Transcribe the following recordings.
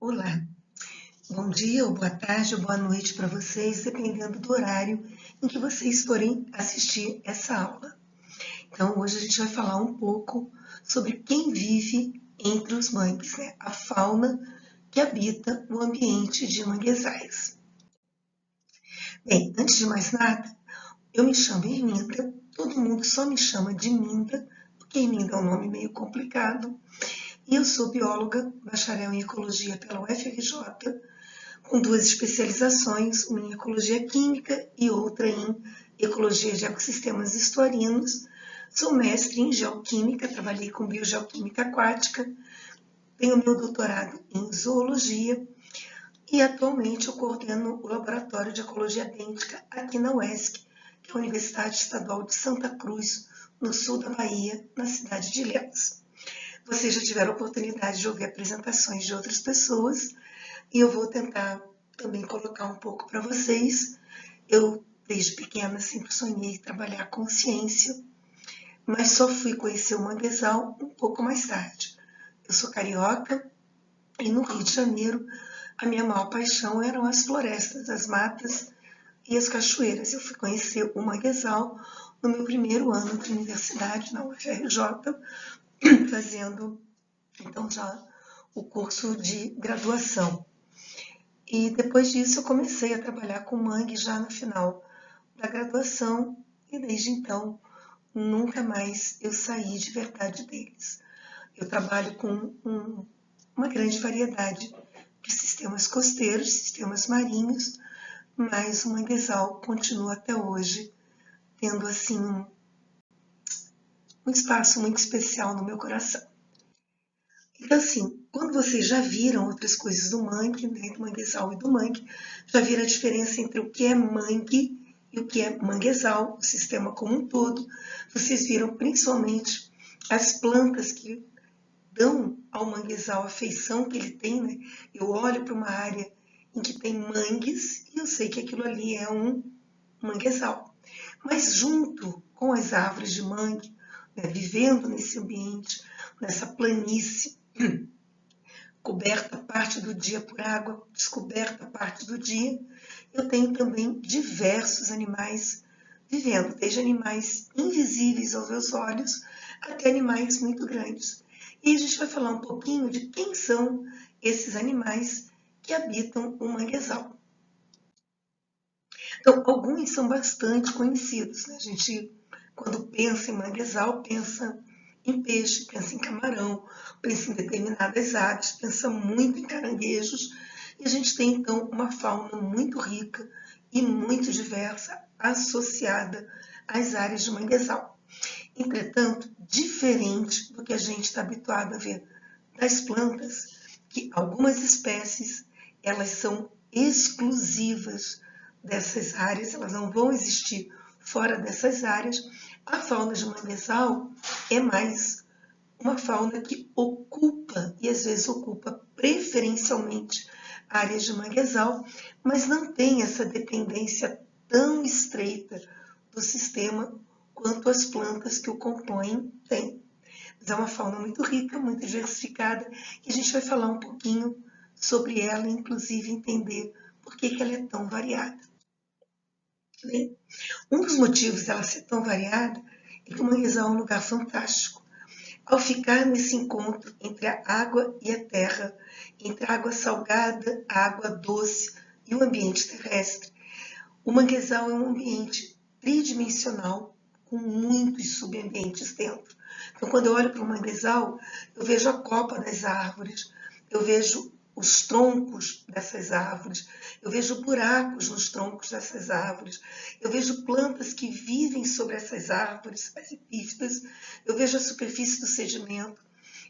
Olá, bom dia, ou boa tarde, ou boa noite para vocês, dependendo do horário em que vocês forem assistir essa aula. Então, hoje a gente vai falar um pouco sobre quem vive entre os mangues, né? A fauna que habita o ambiente de manguezais. Bem, antes de mais nada, eu me chamo Erminda, todo mundo só me chama de Minda, porque Erminda é um nome meio complicado, e eu sou bióloga, bacharel em ecologia pela UFRJ, com duas especializações, uma em ecologia química e outra em ecologia de ecossistemas estuarinos. Sou mestre em geoquímica, trabalhei com biogeoquímica aquática, tenho meu doutorado em zoologia e atualmente eu coordeno o Laboratório de Ecologia Dêntica aqui na UESC, que é a Universidade Estadual de Santa Cruz, no sul da Bahia, na cidade de Ilhéus. Vocês já tiveram a oportunidade de ouvir apresentações de outras pessoas, e eu vou tentar também colocar um pouco para vocês. Eu, desde pequena, sempre sonhei trabalhar com ciência, mas só fui conhecer o manguezal um pouco mais tarde. Eu sou carioca e no Rio de Janeiro a minha maior paixão eram as florestas, as matas e as cachoeiras. Eu fui conhecer o manguezal no meu primeiro ano de universidade na UFRJ, fazendo então já o curso de graduação. E depois disso eu comecei a trabalhar com mangue já no final da graduação e desde então nunca mais eu saí de verdade deles. Eu trabalho com uma grande variedade de sistemas costeiros, sistemas marinhos, mas o manguezal continua até hoje tendo assim um espaço muito especial no meu coração. Então, assim, quando vocês já viram outras coisas do mangue, né, do manguezal e do mangue, já viram a diferença entre o que é mangue e o que é manguezal, o sistema como um todo, vocês viram principalmente as plantas que dão ao manguezal a feição que ele tem, né? Eu olho para uma área em que tem mangues e eu sei que aquilo ali é um manguezal. Mas junto com as árvores de mangue, né, vivendo nesse ambiente, nessa planície, coberta parte do dia por água, descoberta parte do dia, eu tenho também diversos animais vivendo, desde animais invisíveis aos meus olhos até animais muito grandes. E a gente vai falar um pouquinho de quem são esses animais que habitam o manguezal. Então, alguns são bastante conhecidos, né? A gente, quando pensa em manguezal, pensa em peixe, pensa em camarão, pensa em determinadas aves, pensa muito em caranguejos, e a gente tem então uma fauna muito rica e muito diversa associada às áreas de manguezal. Entretanto, diferente do que a gente está habituado a ver das plantas, que algumas espécies elas são exclusivas dessas áreas, elas não vão existir fora dessas áreas. A fauna de manguezal é mais uma fauna que ocupa, e às vezes ocupa preferencialmente, áreas de manguezal, mas não tem essa dependência tão estreita do sistema quanto as plantas que o compõem têm. Mas é uma fauna muito rica, muito diversificada, e a gente vai falar um pouquinho sobre ela, inclusive entender por que ela é tão variada. Bem, um dos motivos dela ser tão variada é que o manguezal é um lugar fantástico. Ao ficar nesse encontro entre a água e a terra, entre a água salgada, a água doce e o ambiente terrestre, o manguezal é um ambiente tridimensional com muitos subambientes dentro. Então, quando eu olho para o manguezal, eu vejo a copa das árvores, eu vejo os troncos dessas árvores, eu vejo buracos nos troncos dessas árvores, eu vejo plantas que vivem sobre essas árvores, as epífitas, eu vejo a superfície do sedimento,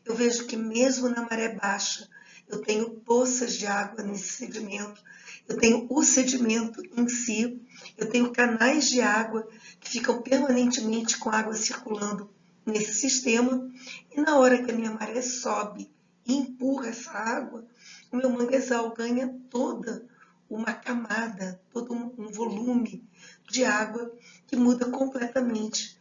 eu vejo que mesmo na maré baixa, eu tenho poças de água nesse sedimento, eu tenho o sedimento em si, eu tenho canais de água que ficam permanentemente com água circulando nesse sistema, e na hora que a minha maré sobe e empurra essa água, o meu manguezal ganha toda uma camada, todo um volume de água que muda completamente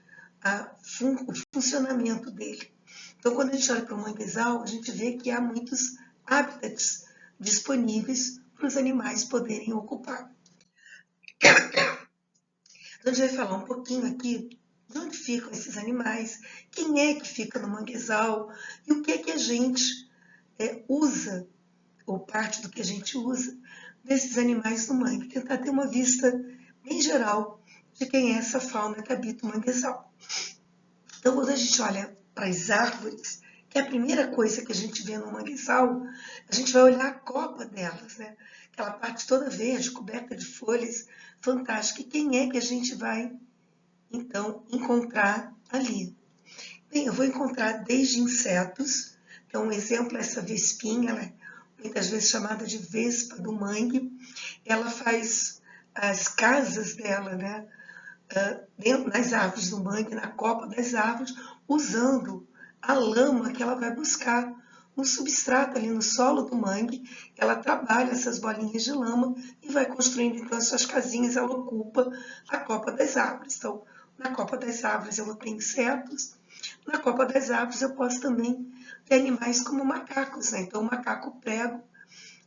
o funcionamento dele. Então, quando a gente olha para o manguezal, a gente vê que há muitos hábitats disponíveis para os animais poderem ocupar. Então, a gente vai falar um pouquinho aqui de onde ficam esses animais, quem é que fica no manguezal e o que é que a gente usa, ou parte do que a gente usa, desses animais no mangue. Tentar ter uma vista bem geral de quem é essa fauna que habita o manguezal. Então, quando a gente olha para as árvores, que é a primeira coisa que a gente vê no manguezal, a gente vai olhar a copa delas, né? Aquela parte toda verde, coberta de folhas, fantástica. E quem é que a gente vai, então, encontrar ali? Bem, eu vou encontrar desde insetos. Então, um exemplo é essa vespinha, ela é muitas vezes chamada de vespa do mangue. Ela faz as casas dela, né? Dentro das árvores do mangue, na copa das árvores, usando a lama que ela vai buscar no substrato ali no solo do mangue. Ela trabalha essas bolinhas de lama e vai construindo então as suas casinhas. Ela ocupa a copa das árvores. Então, na copa das árvores eu vou ter insetos. Na copa das árvores eu posso também ter animais como macacos, né? Então, o macaco prego,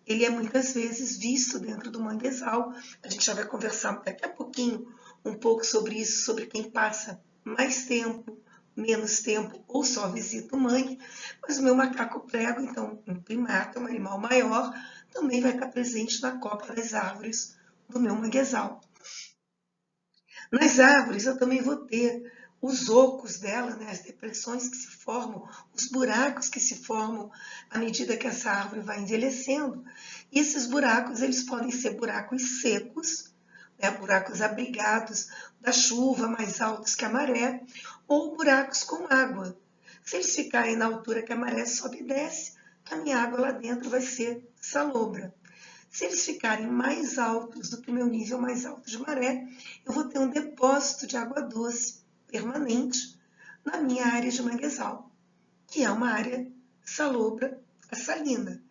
ele é muitas vezes visto dentro do manguezal. A gente já vai conversar daqui a pouquinho um pouco sobre isso, sobre quem passa mais tempo, menos tempo ou só visita o mangue. Mas o meu macaco prego, então, um primata, um animal maior, também vai estar presente na copa das árvores do meu manguezal. Nas árvores eu também vou ter os ocos dela, né, as depressões que se formam, os buracos que se formam à medida que essa árvore vai envelhecendo. E esses buracos, eles podem ser buracos secos, né, buracos abrigados da chuva, mais altos que a maré, ou buracos com água. Se eles ficarem na altura que a maré sobe e desce, a minha água lá dentro vai ser salobra. Se eles ficarem mais altos do que o meu nível mais alto de maré, eu vou ter um depósito de água doce permanente na minha área de manguezal, que é uma área salobra, a salina.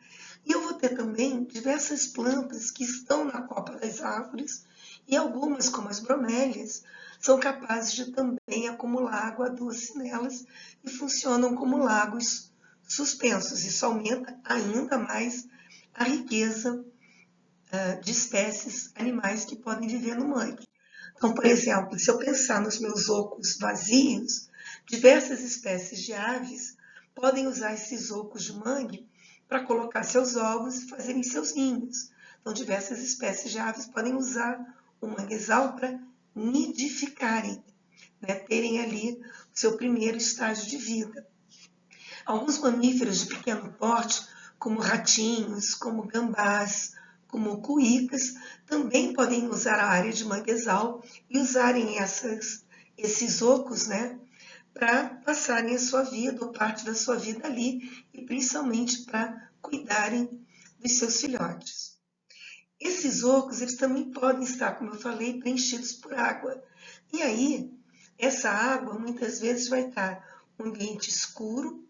E eu vou ter também diversas plantas que estão na copa das árvores e algumas, como as bromélias, são capazes de também acumular água doce nelas e funcionam como lagos suspensos. Isso aumenta ainda mais a riqueza de espécies animais que podem viver no mangue. Então, por exemplo, se eu pensar nos meus ocos vazios, diversas espécies de aves podem usar esses ocos de mangue para colocar seus ovos e fazerem seus ninhos. Então, diversas espécies de aves podem usar o manguezal para nidificarem, né, terem ali o seu primeiro estágio de vida. Alguns mamíferos de pequeno porte, como ratinhos, como gambás, como cuícas, também podem usar a área de manguezal e usarem esses ocos, né, para passarem a sua vida, ou parte da sua vida ali, e principalmente para cuidarem dos seus filhotes. Esses ocos, eles também podem estar, como eu falei, preenchidos por água. E aí, essa água muitas vezes vai estar um ambiente escuro,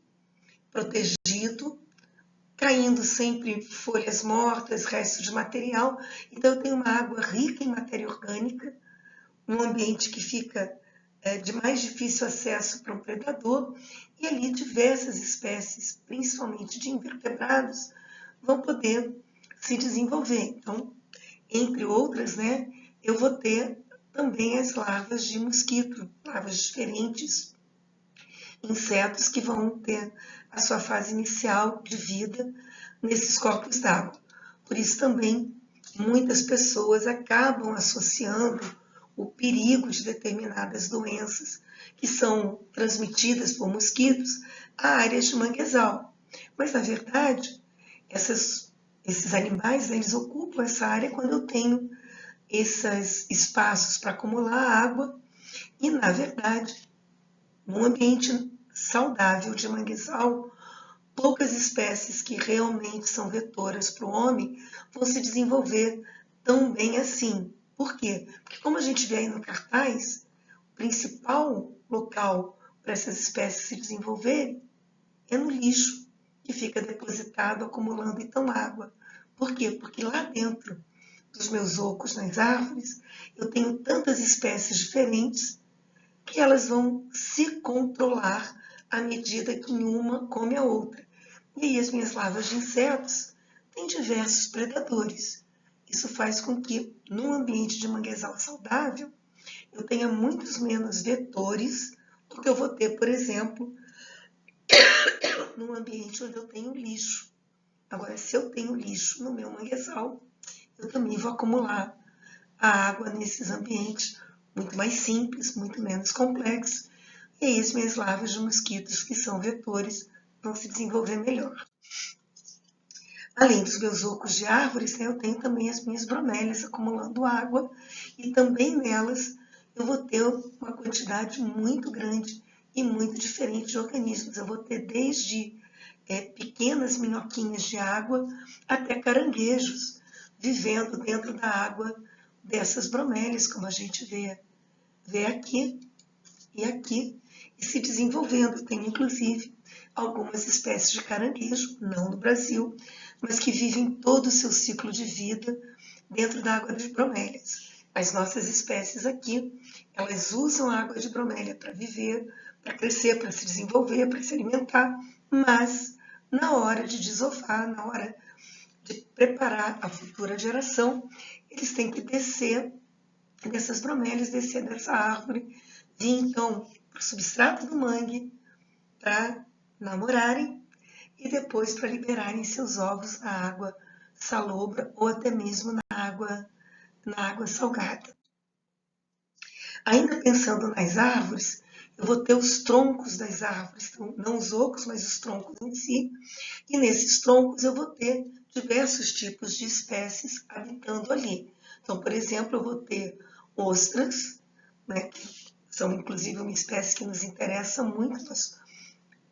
protegido, caindo sempre folhas mortas, restos de material. Então, eu tenho uma água rica em matéria orgânica, um ambiente que fica de mais difícil acesso para um predador, e ali diversas espécies, principalmente de invertebrados, vão poder se desenvolver. Então, entre outras, né, eu vou ter também as larvas de mosquito, larvas diferentes, insetos que vão ter a sua fase inicial de vida nesses corpos d'água. Por isso também muitas pessoas acabam associando o perigo de determinadas doenças que são transmitidas por mosquitos a áreas de manguezal. Mas, na verdade, esses animais, né, eles ocupam essa área quando eu tenho esses espaços para acumular água e, na verdade, num ambiente saudável de manguezal, poucas espécies que realmente são vetoras para o homem vão se desenvolver tão bem assim. Por quê? Porque, como a gente vê aí no cartaz, o principal local para essas espécies se desenvolverem é no lixo, que fica depositado, acumulando então água. Por quê? Porque lá dentro dos meus ocos nas árvores, eu tenho tantas espécies diferentes que elas vão se controlar à medida que uma come a outra. E aí as minhas larvas de insetos tem diversos predadores. Isso faz com que, num ambiente de manguezal saudável, eu tenha muitos menos vetores do que eu vou ter, por exemplo, num ambiente onde eu tenho lixo. Agora, se eu tenho lixo no meu manguezal, eu também vou acumular a água nesses ambientes muito mais simples, muito menos complexos, e aí as minhas larvas de mosquitos, que são vetores, vão se desenvolver melhor. Além dos meus ocos de árvores, eu tenho também as minhas bromélias acumulando água, e também nelas eu vou ter uma quantidade muito grande e muito diferente de organismos. Eu vou ter desde pequenas minhoquinhas de água até caranguejos vivendo dentro da água dessas bromélias, como a gente vê aqui e aqui, e se desenvolvendo. Tem, inclusive, algumas espécies de caranguejo, não no Brasil, mas que vivem todo o seu ciclo de vida dentro da água de bromélias. As nossas espécies aqui, elas usam a água de bromélia para viver, para crescer, para se desenvolver, para se alimentar, mas na hora de desovar, na hora de preparar a futura geração, eles têm que descer dessas bromélias, descer dessa árvore, vir então para o substrato do mangue para namorarem e depois para liberarem seus ovos na água salobra ou até mesmo na água salgada. Ainda pensando nas árvores, eu vou ter os troncos das árvores, então, não os ocos, mas os troncos em si, e nesses troncos eu vou ter diversos tipos de espécies habitando ali. Então, por exemplo, eu vou ter ostras, né, que são inclusive uma espécie que nos interessa muito. Nós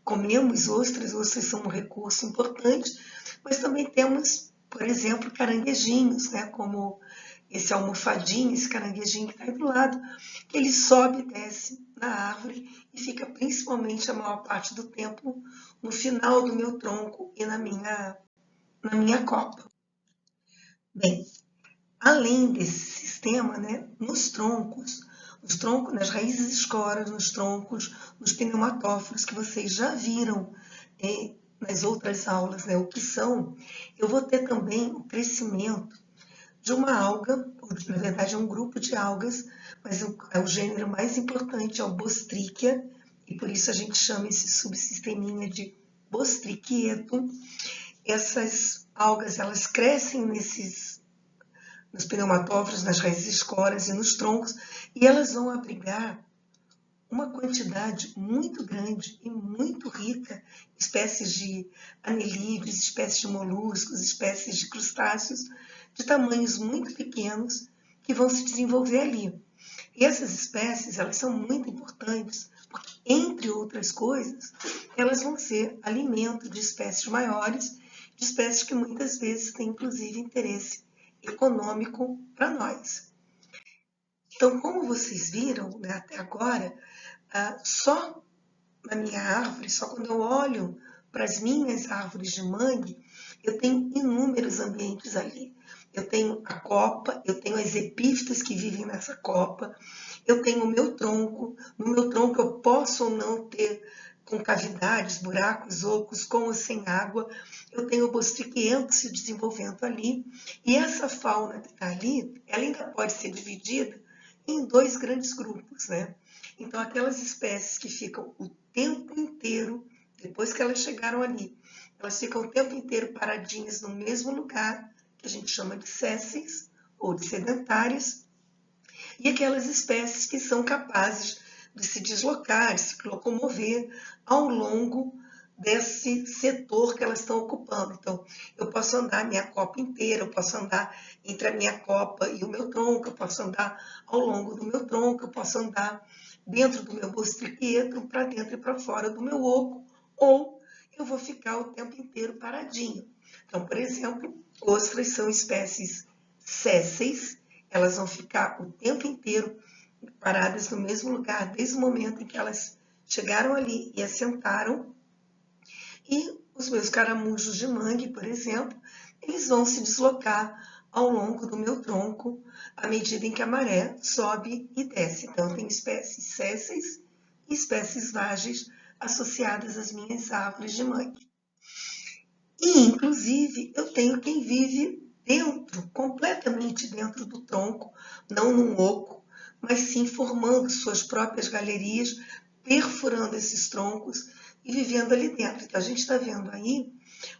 comemos ostras são um recurso importante, mas também temos, por exemplo, caranguejinhos, né, como esse almofadinho, esse caranguejinho que está aí do lado, que ele sobe e desce na árvore e fica principalmente a maior parte do tempo no final do meu tronco e na minha copa. Bem, além desse sistema, né, nos troncos, nas raízes escoras, nos troncos, nos pneumatóforos, que vocês já viram nas outras aulas, né, o que são, eu vou ter também o crescimento de uma alga, ou na verdade é um grupo de algas, mas o gênero mais importante é o Bostrychia, e por isso a gente chama esse subsisteminha de Bostrichietum. Essas algas, elas crescem nos pneumatóforos, nas raízes escoras e nos troncos, e elas vão abrigar uma quantidade muito grande e muito rica, espécies de anelídeos, espécies de moluscos, espécies de crustáceos, de tamanhos muito pequenos, que vão se desenvolver ali. E essas espécies, elas são muito importantes, porque, entre outras coisas, elas vão ser alimento de espécies maiores, de espécies que muitas vezes têm, inclusive, interesse econômico para nós. Então, como vocês viram, né, até agora, só na minha árvore, só quando eu olho para as minhas árvores de mangue, eu tenho inúmeros ambientes ali. Eu tenho a copa, eu tenho as epífitas que vivem nessa copa, eu tenho o meu tronco. No meu tronco eu posso ou não ter concavidades, buracos, ocos, com ou sem água. Eu tenho o Bostrichium se desenvolvendo ali. E essa fauna que está ali, ela ainda pode ser dividida em dois grandes grupos, né? Então, aquelas espécies que ficam o tempo inteiro, depois que elas chegaram ali, elas ficam o tempo inteiro paradinhas no mesmo lugar, que a gente chama de sésseis ou de sedentárias, e aquelas espécies que são capazes de se deslocar, de se locomover ao longo desse setor que elas estão ocupando. Então, eu posso andar a minha copa inteira, eu posso andar entre a minha copa e o meu tronco, eu posso andar ao longo do meu tronco, eu posso andar dentro do meu Bostrichietum, para dentro e para fora do meu oco, ou eu vou ficar o tempo inteiro paradinho. Então, por exemplo, ostras são espécies sésseis, elas vão ficar o tempo inteiro paradas no mesmo lugar, desde o momento em que elas chegaram ali e assentaram. E os meus caramujos de mangue, por exemplo, eles vão se deslocar ao longo do meu tronco à medida em que a maré sobe e desce. Então, tem espécies sésseis e espécies vágeis associadas às minhas árvores de mangue. E, inclusive, eu tenho quem vive dentro, completamente dentro do tronco, não num oco, mas sim formando suas próprias galerias, perfurando esses troncos e vivendo ali dentro. Então, a gente está vendo aí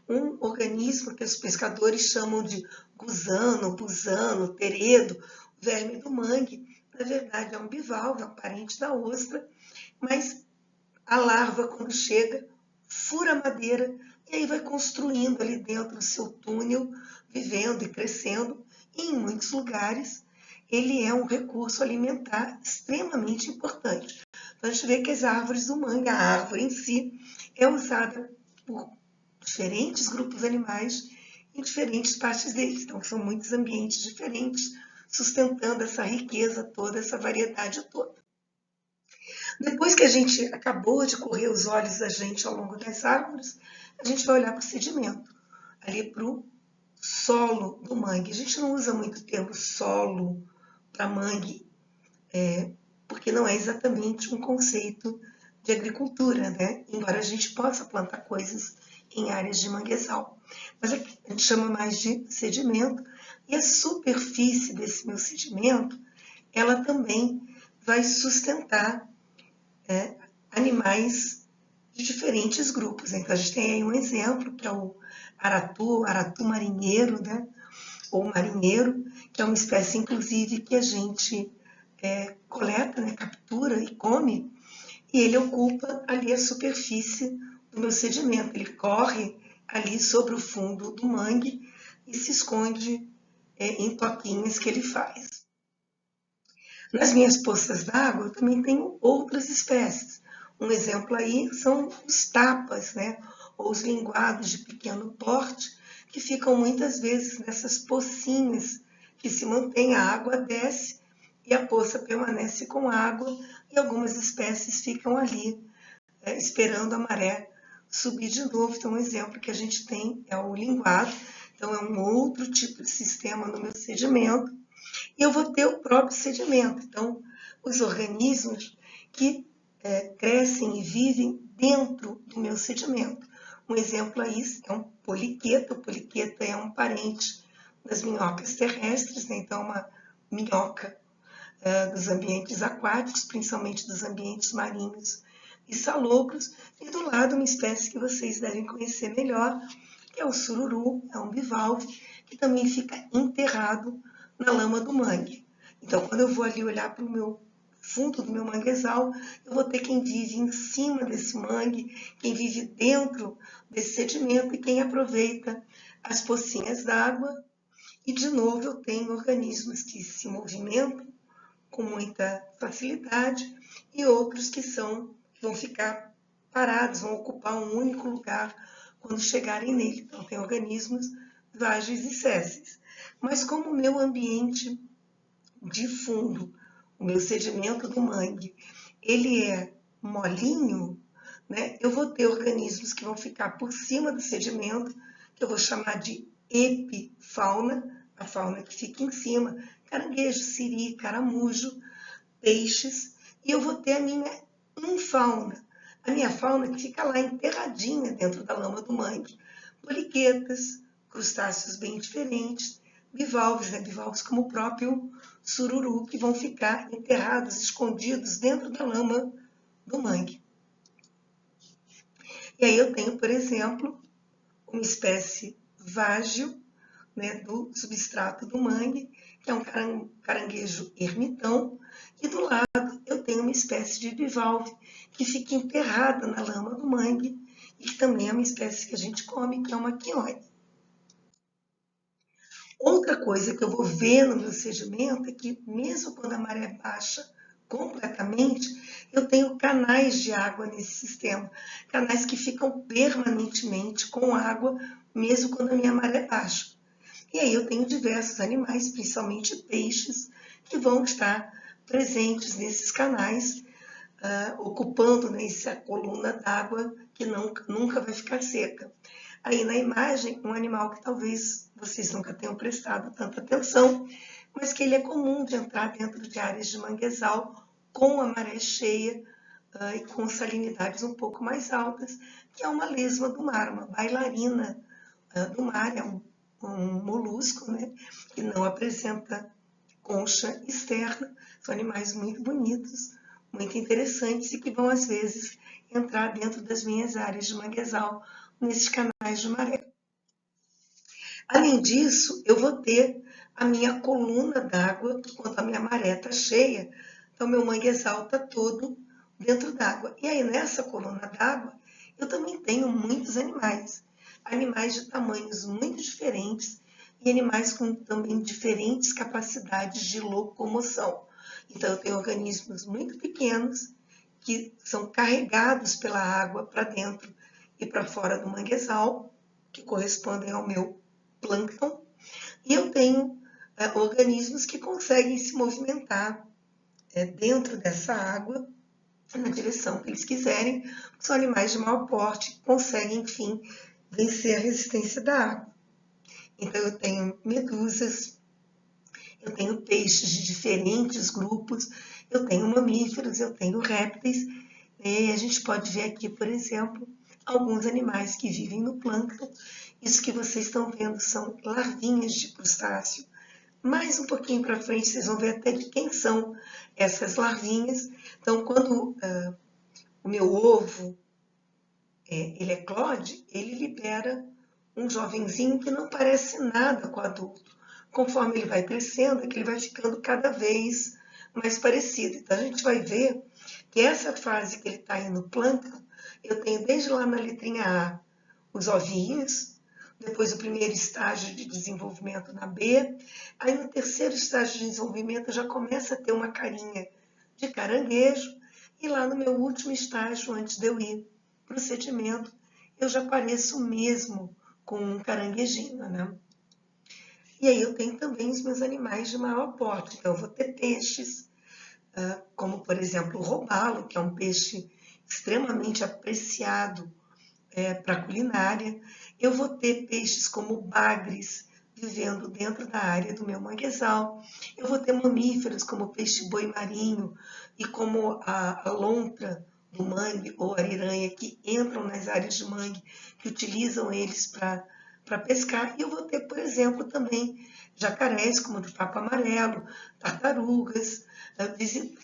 um organismo que os pescadores chamam de gusano, busano, teredo, verme do mangue. Na verdade, é um bivalve, é um parente da ostra, mas a larva, quando chega, fura a madeira e aí vai construindo ali dentro o seu túnel, vivendo e crescendo. E em muitos lugares, ele é um recurso alimentar extremamente importante. Então, a gente vê que as árvores do mangue, a árvore em si, é usada por diferentes grupos animais em diferentes partes deles. Então, são muitos ambientes diferentes, sustentando essa riqueza toda, essa variedade toda. Depois que a gente acabou de correr os olhos da gente ao longo das árvores, a gente vai olhar para o sedimento, ali para o solo do mangue. A gente não usa muito o termo solo para mangue, porque não é exatamente um conceito de agricultura, né? Embora a gente possa plantar coisas em áreas de manguezal. Mas aqui a gente chama mais de sedimento, e a superfície desse meu sedimento, ela também vai sustentar animais de diferentes grupos. Então, a gente tem aí um exemplo, que é o aratu marinheiro, né? Ou marinheiro, que é uma espécie, inclusive, que a gente coleta, né? Captura e come, e ele ocupa ali a superfície do meu sedimento. Ele corre ali sobre o fundo do mangue e se esconde em toquinhas que ele faz. Nas minhas poças d'água, eu também tenho outras espécies. Um exemplo aí são os tapas, né? Ou os linguados de pequeno porte, que ficam muitas vezes nessas pocinhas que se mantém, a água desce e a poça permanece com água, e algumas espécies ficam ali esperando a maré subir de novo. Então, um exemplo que a gente tem é o linguado. Então, é um outro tipo de sistema no meu sedimento, e eu vou ter o próprio sedimento. Então, os organismos que crescem e vivem dentro do meu sedimento. Um exemplo aí é um poliqueta. O poliqueta é um parente das minhocas terrestres, né? Então, uma minhoca dos ambientes aquáticos, principalmente dos ambientes marinhos e salobros. E do lado, uma espécie que vocês devem conhecer melhor, que é o sururu, é um bivalve, que também fica enterrado na lama do mangue. Então, quando eu vou ali olhar para o meu fundo do meu manguezal, eu vou ter quem vive em cima desse mangue, quem vive dentro desse sedimento e quem aproveita as pocinhas d'água. E, de novo, eu tenho organismos que se movimentam com muita facilidade e outros que vão ficar parados, vão ocupar um único lugar quando chegarem nele. Então, tem organismos vágeis e sésseis. Mas como o meu ambiente de fundo, o meu sedimento do mangue, ele é molinho, né? Eu vou ter organismos que vão ficar por cima do sedimento, que eu vou chamar de epifauna, a fauna que fica em cima, caranguejo, siri, caramujo, peixes, e eu vou ter a minha infauna, a minha fauna que fica lá enterradinha dentro da lama do mangue, poliquetas, crustáceos bem diferentes, bivalves, né? Bivalves como o próprio sururu, que vão ficar enterrados, escondidos dentro da lama do mangue. E aí eu tenho, por exemplo, uma espécie vágil, né, do substrato do mangue, que é um caranguejo ermitão, e do lado eu tenho uma espécie de bivalve que fica enterrada na lama do mangue, e que também é uma espécie que a gente come, que é uma quione. Outra coisa que eu vou ver no meu sedimento é que, mesmo quando a maré baixa completamente, eu tenho canais de água nesse sistema, canais que ficam permanentemente com água, mesmo quando a minha maré baixa. E aí eu tenho diversos animais, principalmente peixes, que vão estar presentes nesses canais, ocupando, né, essa coluna d'água que nunca vai ficar seca. Aí na imagem, um animal que talvez vocês nunca tenham prestado tanta atenção, mas que ele é comum de entrar dentro de áreas de manguezal com a maré cheia e com salinidades um pouco mais altas, que é uma lesma do mar, uma bailarina do mar, é um molusco, né, que não apresenta concha externa. São animais muito bonitos, muito interessantes e que vão, às vezes, entrar dentro das minhas áreas de manguezal, nesses canais de maré. Além disso, eu vou ter a minha coluna d'água, quando a minha maré está cheia, então meu manguezal está todo dentro d'água. E aí, nessa coluna d'água, eu também tenho muitos animais. Animais de tamanhos muito diferentes e animais com também diferentes capacidades de locomoção. Então, eu tenho organismos muito pequenos que são carregados pela água para dentro e para fora do manguezal, que correspondem ao meu plâncton, e eu tenho organismos que conseguem se movimentar dentro dessa água na direção que eles quiserem. São animais de maior porte que conseguem, enfim, vencer a resistência da água. Então, eu tenho medusas, eu tenho peixes de diferentes grupos, eu tenho mamíferos, eu tenho répteis. E a gente pode ver aqui, por exemplo, alguns animais que vivem no plâncton. Isso que vocês estão vendo são larvinhas de crustáceo. Mais um pouquinho para frente, vocês vão ver até de quem são essas larvinhas. Então, quando o meu ovo ele eclode, ele libera um jovenzinho que não parece nada com o adulto. Conforme ele vai crescendo, é que ele vai ficando cada vez mais parecido. Então, a gente vai ver que essa fase que ele está aí no plâncton, eu tenho desde lá na letrinha A os ovinhos, depois o primeiro estágio de desenvolvimento na B, aí no terceiro estágio de desenvolvimento já começa a ter uma carinha de caranguejo, e lá no meu último estágio, antes de eu ir para o sedimento, eu já pareço mesmo com um caranguejinho, né? E aí eu tenho também os meus animais de maior porte, então eu vou ter peixes, como por exemplo o robalo, que é um peixe extremamente apreciado para a culinária. Eu vou ter peixes como bagres vivendo dentro da área do meu manguezal. Eu vou ter mamíferos como o peixe-boi marinho e como a lontra do mangue ou ariranha que entram nas áreas de mangue, que utilizam eles para pescar. E eu vou ter, por exemplo, também jacarés como o do papo amarelo, tartarugas,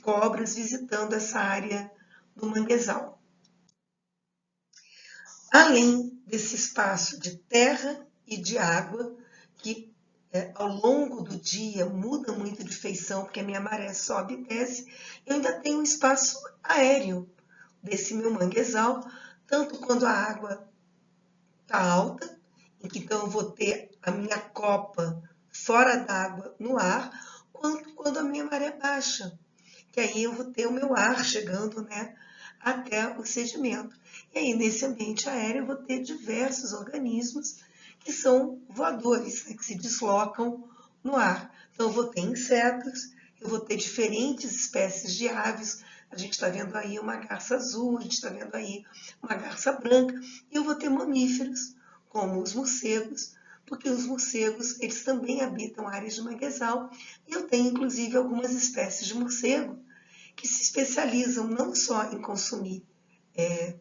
cobras visitando essa área do manguezal. Além desse espaço de terra e de água, que ao longo do dia muda muito de feição, porque a minha maré sobe e desce, eu ainda tenho um espaço aéreo desse meu manguezal, tanto quando a água está alta, em que então eu vou ter a minha copa fora d'água no ar, quanto quando a minha maré baixa, que aí eu vou ter o meu ar chegando, né, até o sedimento. E aí, nesse ambiente aéreo, eu vou ter diversos organismos que são voadores, né, que se deslocam no ar. Então, eu vou ter insetos, eu vou ter diferentes espécies de aves. A gente está vendo aí uma garça azul, a gente está vendo aí uma garça branca. E eu vou ter mamíferos, como os morcegos, porque os morcegos, eles também habitam áreas de manguezal. E eu tenho, inclusive, algumas espécies de morcego que se especializam não só em consumir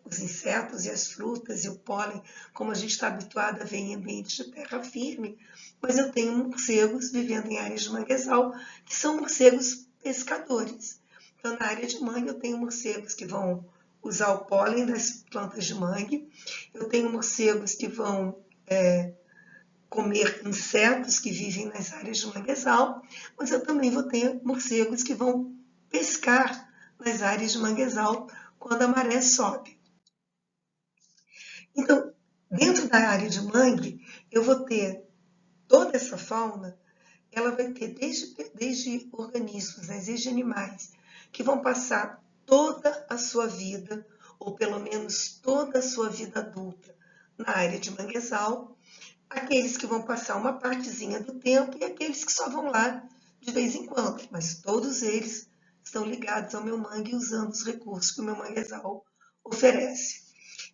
os insetos e as frutas e o pólen, como a gente está habituado a ver em ambientes de terra firme, mas eu tenho morcegos vivendo em áreas de manguezal, que são morcegos pescadores. Então, na área de mangue, eu tenho morcegos que vão usar o pólen das plantas de mangue, eu tenho morcegos que vão comer insetos que vivem nas áreas de manguezal, mas eu também vou ter morcegos que vão pescar nas áreas de manguezal quando a maré sobe. Então, dentro da área de mangue, eu vou ter toda essa fauna, ela vai ter desde organismos, né, desde animais, que vão passar toda a sua vida, ou pelo menos toda a sua vida adulta, na área de manguezal, aqueles que vão passar uma partezinha do tempo e aqueles que só vão lá de vez em quando, mas todos eles estão ligados ao meu mangue usando os recursos que o meu manguezal oferece.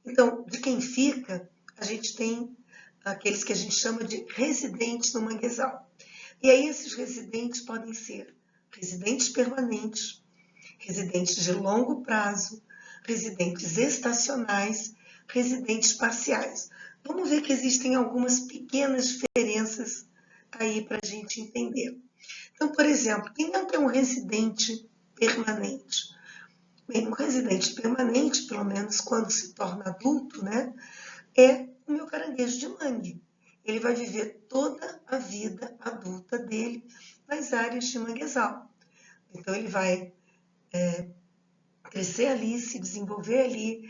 Então, de quem fica, a gente tem aqueles que a gente chama de residentes no manguezal. E aí esses residentes podem ser residentes permanentes, residentes de longo prazo, residentes estacionais, residentes parciais. Vamos ver que existem algumas pequenas diferenças aí para a gente entender. Então, por exemplo, quem não tem um residente permanente? Bem, um residente permanente, pelo menos quando se torna adulto, né, é o meu caranguejo de mangue. Ele vai viver toda a vida adulta dele nas áreas de manguezal. Então, ele vai crescer ali, se desenvolver ali,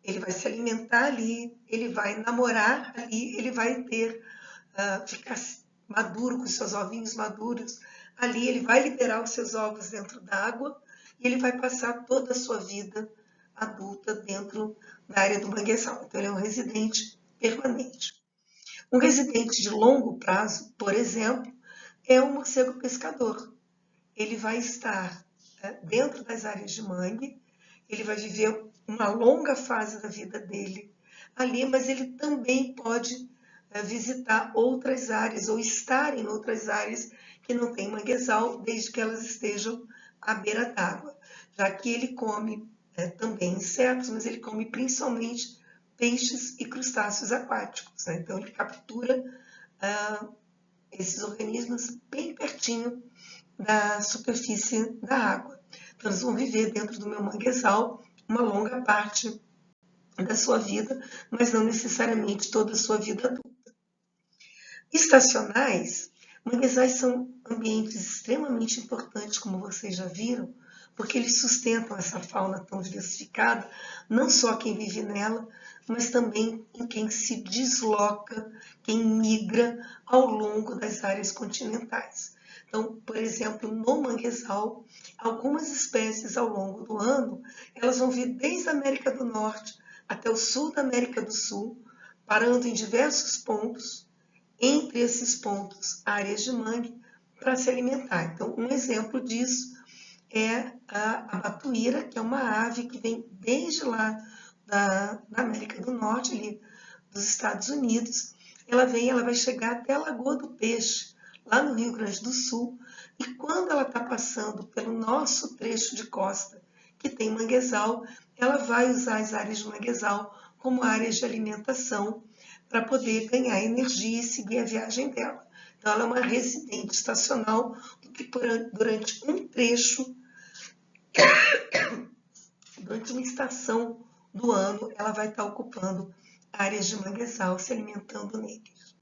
ele vai se alimentar ali, ele vai namorar ali, ele vai ficar maduro com seus ovinhos maduros ali, ele vai liberar os seus ovos dentro d'água e ele vai passar toda a sua vida adulta dentro da área do manguezal. Então, ele é um residente permanente. Um residente de longo prazo, por exemplo, é o morcego pescador. Ele vai estar dentro das áreas de mangue, ele vai viver uma longa fase da vida dele ali, mas ele também pode visitar outras áreas ou estar em outras áreas que não tem manguezal, desde que elas estejam à beira d'água, já que ele come também insetos, mas ele come principalmente peixes e crustáceos aquáticos, né? Então ele captura esses organismos bem pertinho da superfície da água. Então eles vão viver dentro do meu manguezal uma longa parte da sua vida, mas não necessariamente toda a sua vida adulta. Estacionais, manguezais são ambientes extremamente importantes, como vocês já viram, porque eles sustentam essa fauna tão diversificada, não só quem vive nela, mas também em quem se desloca, quem migra ao longo das áreas continentais. Então, por exemplo, no manguezal, algumas espécies ao longo do ano, elas vão vir desde a América do Norte até o sul da América do Sul, parando em diversos pontos, entre esses pontos, áreas de mangue, para se alimentar. Então, um exemplo disso é a batuíra, que é uma ave que vem desde lá da América do Norte, ali dos Estados Unidos. Ela vai chegar até a Lagoa do Peixe, lá no Rio Grande do Sul, e quando ela está passando pelo nosso trecho de costa, que tem manguezal, ela vai usar as áreas de manguezal como áreas de alimentação para poder ganhar energia e seguir a viagem dela. Então, ela é uma residente estacional que durante um trecho, durante uma estação do ano, ela vai estar ocupando áreas de manguezal, se alimentando neles.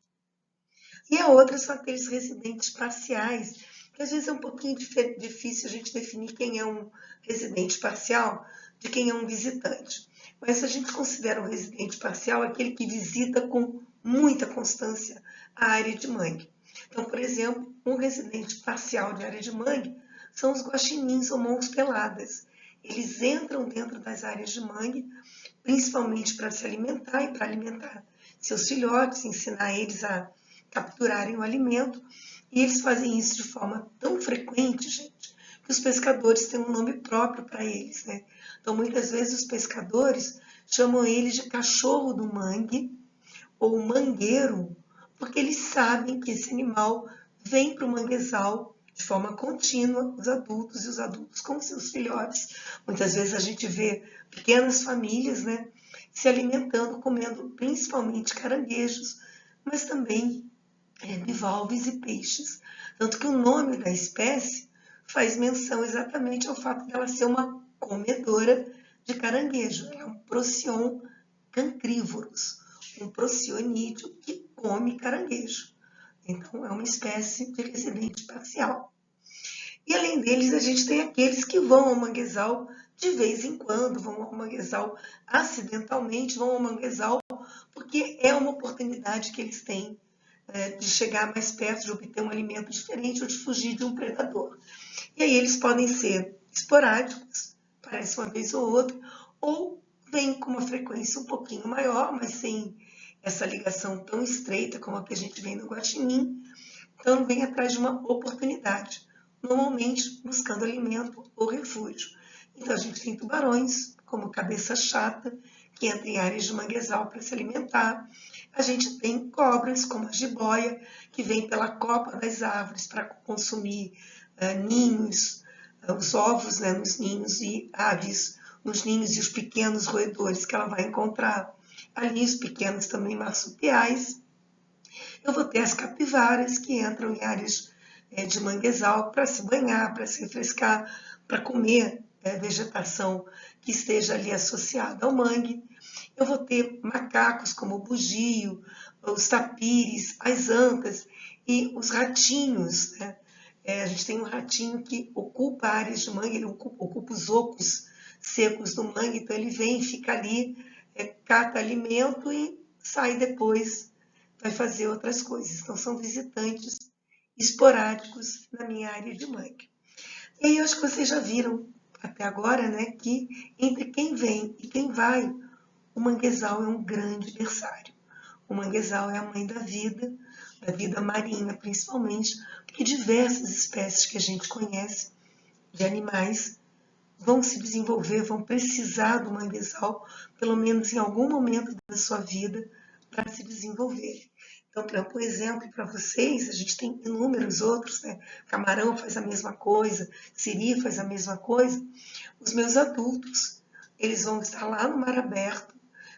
E a outra são aqueles residentes parciais, que às vezes é um pouquinho difícil a gente definir quem é um residente parcial de quem é um visitante. Mas a gente considera um residente parcial aquele que visita com muita constância a área de mangue. Então, por exemplo, um residente parcial de área de mangue são os guaxinins ou mãos peladas. Eles entram dentro das áreas de mangue, principalmente para se alimentar e para alimentar seus filhotes, ensinar eles a capturarem o alimento. E eles fazem isso de forma tão frequente, gente, que os pescadores têm um nome próprio para eles, né? Então, muitas vezes os pescadores chamam eles de cachorro do mangue ou mangueiro, porque eles sabem que esse animal vem para o manguezal de forma contínua, os adultos e os adultos com seus filhotes. Muitas vezes a gente vê pequenas famílias, né, se alimentando, comendo principalmente caranguejos, mas também bivalves e peixes. Tanto que o nome da espécie faz menção exatamente ao fato dela ser uma comedora de caranguejo. Ela é um Procyon cancrívoros, um procionídeo que come caranguejo. Então, é uma espécie de residente parcial. E além deles, a gente tem aqueles que vão ao manguezal de vez em quando, vão ao manguezal acidentalmente, vão ao manguezal porque é uma oportunidade que eles têm de chegar mais perto, de obter um alimento diferente ou de fugir de um predador. E aí eles podem ser esporádicos, parece uma vez ou outra, ou vêm com uma frequência um pouquinho maior, mas sem essa ligação tão estreita como a que a gente vê no guaxinim. Então vem atrás de uma oportunidade, normalmente buscando alimento ou refúgio. Então a gente tem tubarões, como cabeça chata, que entra em áreas de manguezal para se alimentar. A gente tem cobras, como a jiboia, que vem pela copa das árvores para consumir ninhos, os ovos, né, nos ninhos, e aves nos ninhos e os pequenos roedores que ela vai encontrar. ali os pequenos também marsupiais. Eu vou ter as capivaras, que entram em áreas de manguezal para se banhar, para se refrescar, para comer vegetação que esteja ali associada ao mangue. Eu vou ter macacos como o bugio, os tapires, as ancas e os ratinhos, né? A gente tem um ratinho que ocupa áreas de mangue, ele ocupa os ocos secos do mangue, então ele vem, fica ali, cata alimento e sai depois, vai fazer outras coisas. Então são visitantes esporádicos na minha área de mangue. E aí eu acho que vocês já viram até agora, né, que entre quem vem e quem vai, o manguezal é um grande berçário. O manguezal é a mãe da vida marinha principalmente, porque diversas espécies que a gente conhece de animais vão se desenvolver, vão precisar do manguezal, pelo menos em algum momento da sua vida, para se desenvolver. Então, por exemplo, para vocês, a gente tem inúmeros outros, né? Camarão faz a mesma coisa, siri faz a mesma coisa. Os meus adultos, eles vão estar lá no mar aberto,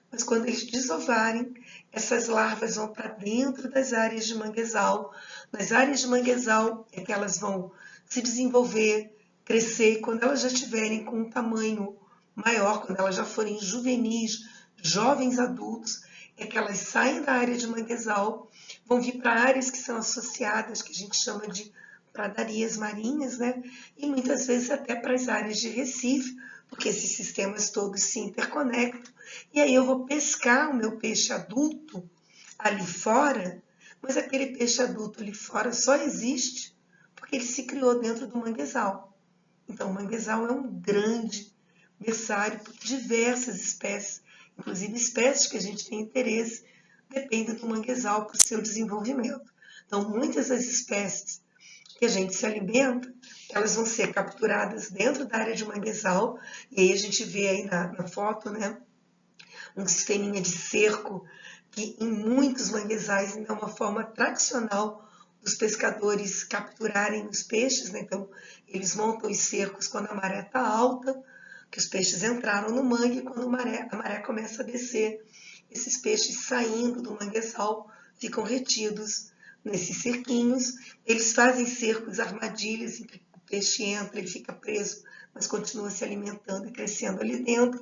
mas quando eles desovarem, essas larvas vão para dentro das áreas de manguezal. Nas áreas de manguezal é que elas vão se desenvolver, crescer, e quando elas já estiverem com um tamanho maior, quando elas já forem juvenis, jovens adultos, é que elas saem da área de manguezal, vão vir para áreas que são associadas, que a gente chama de pradarias marinhas, né? E muitas vezes até para as áreas de Recife, porque esses sistemas todos se interconectam. E aí eu vou pescar o meu peixe adulto ali fora, mas aquele peixe adulto ali fora só existe porque ele se criou dentro do manguezal. Então, o manguezal é um grande berçário por diversas espécies, inclusive espécies que a gente tem interesse, dependem do manguezal para o seu desenvolvimento. Então, muitas das espécies que a gente se alimenta, elas vão ser capturadas dentro da área de manguezal, e aí a gente vê aí na foto, né, um sisteminha de cerco, que em muitos manguezais ainda é uma forma tradicional dos pescadores capturarem os peixes, né? Então eles montam os cercos quando a maré está alta, que os peixes entraram no mangue, e quando a maré começa a descer, esses peixes saindo do manguezal ficam retidos nesses cerquinhos. Eles fazem cercos, armadilhas, em que o peixe entra, ele fica preso, mas continua se alimentando e crescendo ali dentro.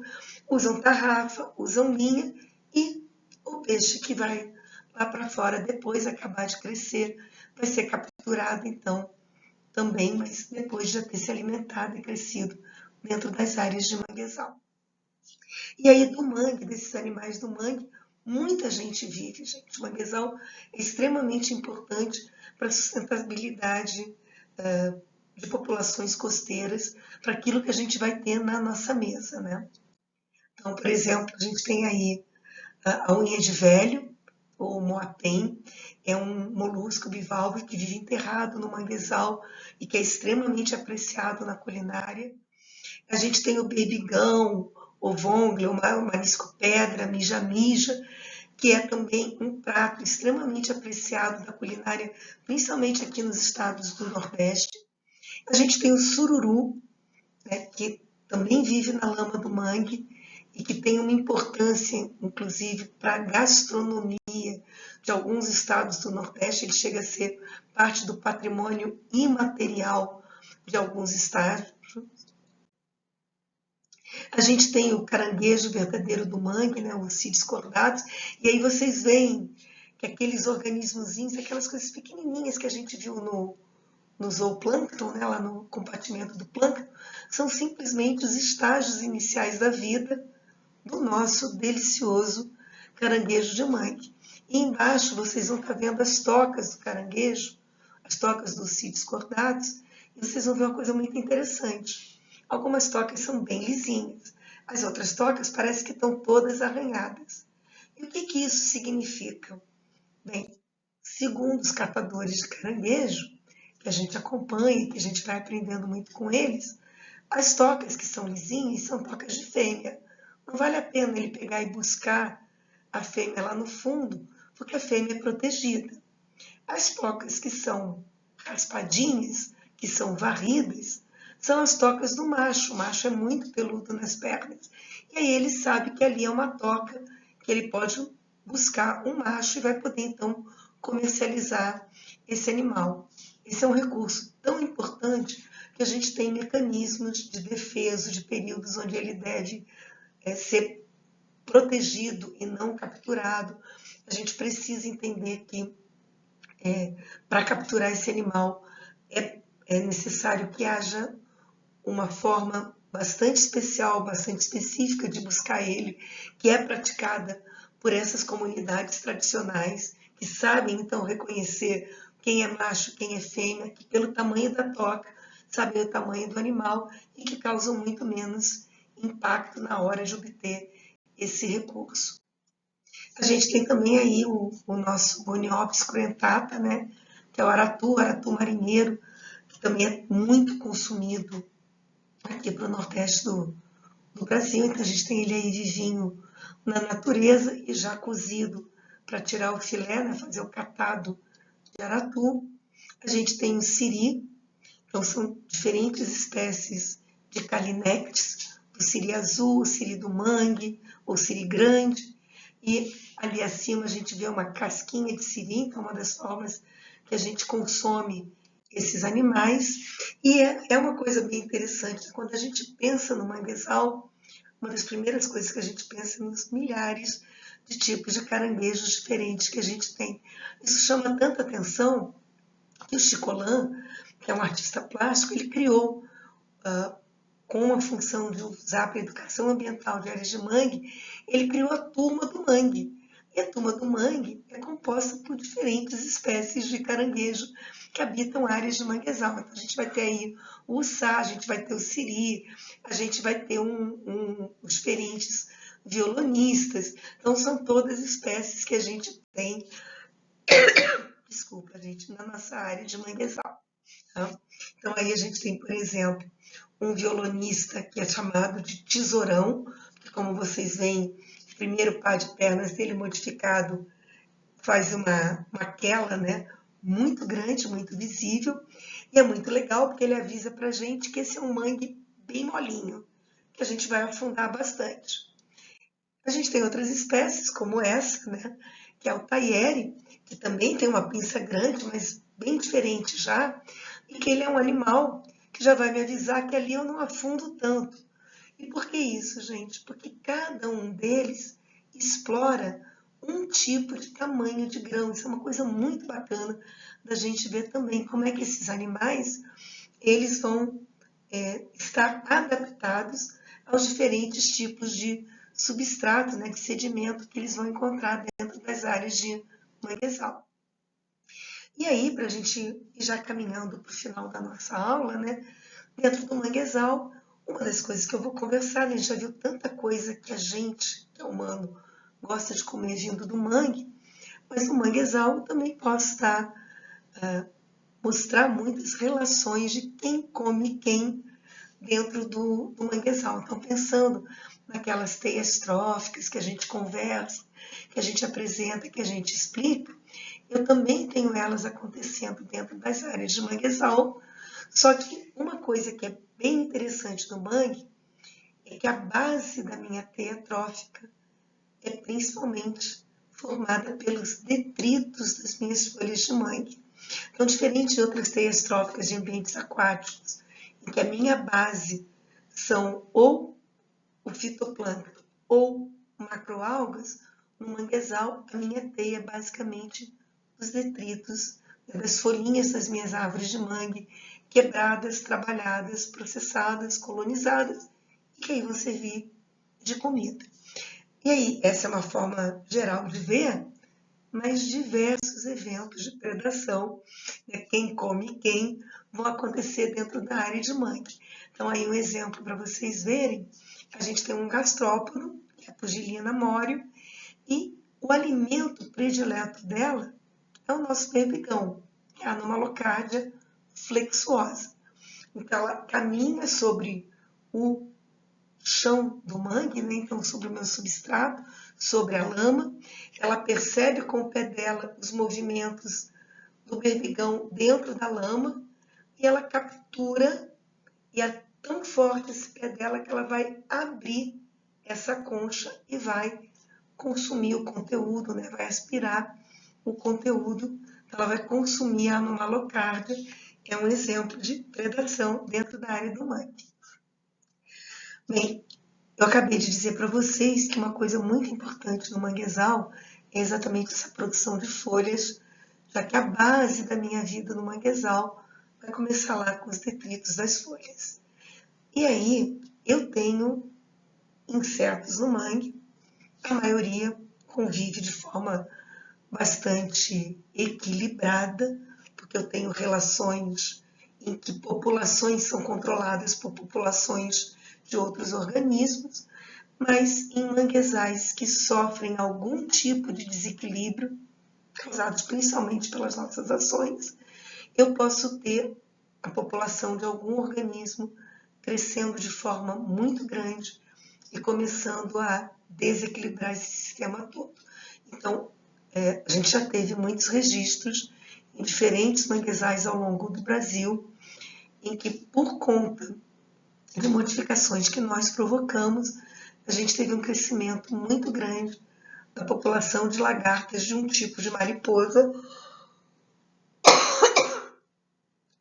Usam tarrafa, usam linha, e o peixe que vai lá para fora depois acabar de crescer vai ser capturado então também, mas depois de já ter se alimentado e crescido dentro das áreas de manguezal. E aí do mangue, desses animais do mangue, muita gente vive, gente. O manguezal é extremamente importante para a sustentabilidade de populações costeiras, para aquilo que a gente vai ter na nossa mesa, né? Então, por exemplo, a gente tem aí a unha de velho, ou moapém, é um molusco bivalve que vive enterrado no manguezal e que é extremamente apreciado na culinária. A gente tem o berbigão, o vongle, o marisco-pedra, mija-mija, que é também um prato extremamente apreciado da culinária, principalmente aqui nos estados do Nordeste. A gente tem o sururu, né, que também vive na lama do mangue e que tem uma importância, inclusive, para a gastronomia de alguns estados do Nordeste. Ele chega a ser parte do patrimônio imaterial de alguns estados. A gente tem o caranguejo verdadeiro do mangue, né, os cílios cordados, e aí vocês veem que aqueles organismozinhos, aquelas coisas pequenininhas que a gente viu no zooplâncton, né, lá no compartimento do plâncton, são simplesmente os estágios iniciais da vida do nosso delicioso caranguejo de mangue. E embaixo vocês vão estar vendo as tocas do caranguejo, as tocas dos cílios cordados, e vocês vão ver uma coisa muito interessante. Algumas tocas são bem lisinhas, as outras tocas parecem que estão todas arranhadas. E o que isso significa? Bem, segundo os catadores de caranguejo, que a gente acompanha, que a gente vai aprendendo muito com eles, as tocas que são lisinhas são tocas de fêmea. Não vale a pena ele pegar e buscar a fêmea lá no fundo, porque a fêmea é protegida. As tocas que são raspadinhas, que são varridas, são as tocas do macho. O macho é muito peludo nas pernas. E aí ele sabe que ali é uma toca que ele pode buscar um macho e vai poder, então, comercializar esse animal. Esse é um recurso tão importante que a gente tem mecanismos de defesa de períodos onde ele deve ser protegido e não capturado. A gente precisa entender que para capturar esse animal é necessário que haja uma forma bastante especial, bastante específica de buscar ele, que é praticada por essas comunidades tradicionais, que sabem então reconhecer quem é macho, quem é fêmea, que pelo tamanho da toca sabem o tamanho do animal e que causam muito menos impacto na hora de obter esse recurso. A gente tem também aí o nosso Goniopsis cruentata, né, que é o aratu marinheiro, que também é muito consumido aqui para o nordeste do Brasil. Então a gente tem ele aí vivinho na natureza e já cozido para tirar o filé, né, fazer o catado de aratu. A gente tem o siri, então são diferentes espécies de calinectes, o siri azul, o siri do mangue, o siri grande, e ali acima a gente vê uma casquinha de siri, que é uma das formas que a gente consome esses animais. E é uma coisa bem interessante, quando a gente pensa no manguezal, uma das primeiras coisas que a gente pensa nos milhares de tipos de caranguejos diferentes que a gente tem. Isso chama tanta atenção que o Chicolan, que é um artista plástico, ele criou, com a função de usar para a educação ambiental de áreas de mangue, ele criou a Turma do Mangue. E a Turma do Mangue é composta por diferentes espécies de caranguejo que habitam áreas de manguezal. Então, a gente vai ter aí o uçá, a gente vai ter o siri, a gente vai ter diferentes violonistas. Então, são todas espécies que a gente tem, desculpa, gente, na nossa área de manguezal. Tá? Então, aí a gente tem, por exemplo, um violonista que é chamado de tesourão, que, como vocês veem, o primeiro par de pernas dele modificado faz uma quela, né, muito grande, muito visível, e é muito legal porque ele avisa para a gente que esse é um mangue bem molinho, que a gente vai afundar bastante. A gente tem outras espécies, como essa, né, que é o taieri, que também tem uma pinça grande, mas bem diferente já, e que ele é um animal que já vai me avisar que ali eu não afundo tanto. E por que isso, gente? Porque cada um deles explora um tipo de tamanho de grão. Isso é uma coisa muito bacana da gente ver também como é que esses animais eles vão estar adaptados aos diferentes tipos de substrato, né, de sedimento que eles vão encontrar dentro das áreas de manguezal. E aí, para a gente ir já caminhando para o final da nossa aula, né, dentro do manguezal, uma das coisas que eu vou conversar, a gente já viu tanta coisa que a gente, que é humano, gosta de comer vindo do mangue, mas no manguezal eu também posso mostrar muitas relações de quem come quem dentro do manguezal. Então, pensando naquelas teias tróficas que a gente conversa, que a gente apresenta, que a gente explica, eu também tenho elas acontecendo dentro das áreas de manguezal, só que uma coisa que é bem interessante no mangue é que a base da minha teia trófica é principalmente formada pelos detritos das minhas folhas de mangue. Então, diferente de outras teias tróficas de ambientes aquáticos, em que a minha base são ou o fitoplâncton ou macroalgas, no manguezal a minha teia é basicamente os detritos das folhinhas das minhas árvores de mangue, quebradas, trabalhadas, processadas, colonizadas, e que aí vão servir de comida. E aí, essa é uma forma geral de ver, mas diversos eventos de predação, né, quem come quem, vão acontecer dentro da área de mangue. Então, aí um exemplo para vocês verem, a gente tem um gastrópodo, que é a Pugilina morio, e o alimento predileto dela é o nosso berbigão, que é a Anomalocardia flexuosa. Então, ela caminha sobre o chão do mangue, né? Então sobre o meu substrato, sobre a lama, ela percebe com o pé dela os movimentos do berbigão dentro da lama e ela captura, e é tão forte esse pé dela que ela vai abrir essa concha e vai consumir o conteúdo, né? Vai aspirar o conteúdo, ela vai consumir a anomalocardia, é um exemplo de predação dentro da área do mangue. Bem, eu acabei de dizer para vocês que uma coisa muito importante no manguezal é exatamente essa produção de folhas, já que a base da minha vida no manguezal vai começar lá com os detritos das folhas. E aí eu tenho insetos no mangue, a maioria convive de forma bastante equilibrada, porque eu tenho relações em que populações são controladas por populações de outros organismos, mas em manguezais que sofrem algum tipo de desequilíbrio, causados principalmente pelas nossas ações, eu posso ter a população de algum organismo crescendo de forma muito grande e começando a desequilibrar esse sistema todo. Então, a gente já teve muitos registros em diferentes manguezais ao longo do Brasil, em que, por conta de modificações que nós provocamos, a gente teve um crescimento muito grande da população de lagartas de um tipo de mariposa.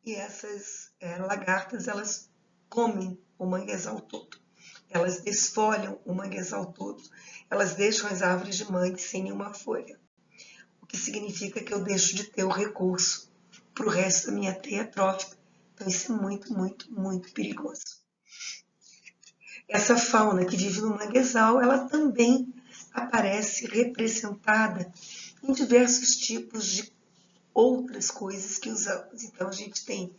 E essas lagartas, elas comem o manguezal todo. Elas desfolham o manguezal todo. Elas deixam as árvores de mangue sem nenhuma folha. O que significa que eu deixo de ter o recurso para o resto da minha teia trófica. Então isso é muito, muito, muito perigoso. Essa fauna que vive no manguezal, ela também aparece representada em diversos tipos de outras coisas que usamos. Então a gente tem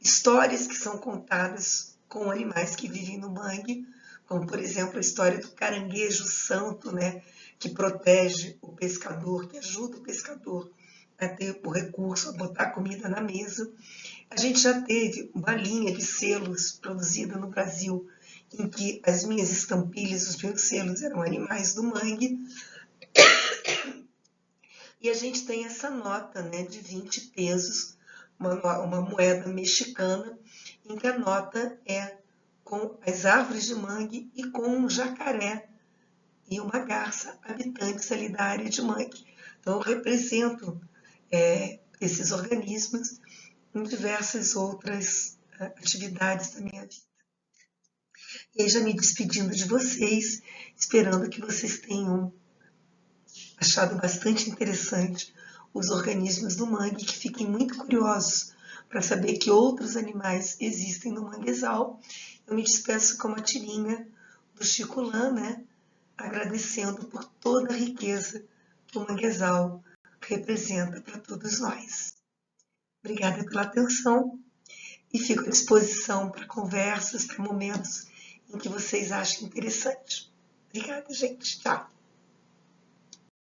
histórias que são contadas com animais que vivem no mangue, como por exemplo a história do caranguejo santo, né, que protege o pescador, que ajuda o pescador a ter o recurso, a botar comida na mesa. A gente já teve uma linha de selos produzida no Brasil, em que as minhas estampilhas, os meus selos eram animais do mangue. E a gente tem essa nota, né, de 20 pesos, uma moeda mexicana, em que a nota é com as árvores de mangue e com um jacaré e uma garça habitantes ali da área de mangue. Então, eu represento esses organismos em diversas outras atividades da minha vida. E aí, já me despedindo de vocês, esperando que vocês tenham achado bastante interessante os organismos do mangue, que fiquem muito curiosos para saber que outros animais existem no manguezal. Eu me despeço com uma tirinha do Chico Lã, né? Agradecendo por toda a riqueza que o manguezal representa para todos nós. Obrigada pela atenção e fico à disposição para conversas, para momentos em que vocês achem interessante. Obrigada, gente. Tchau.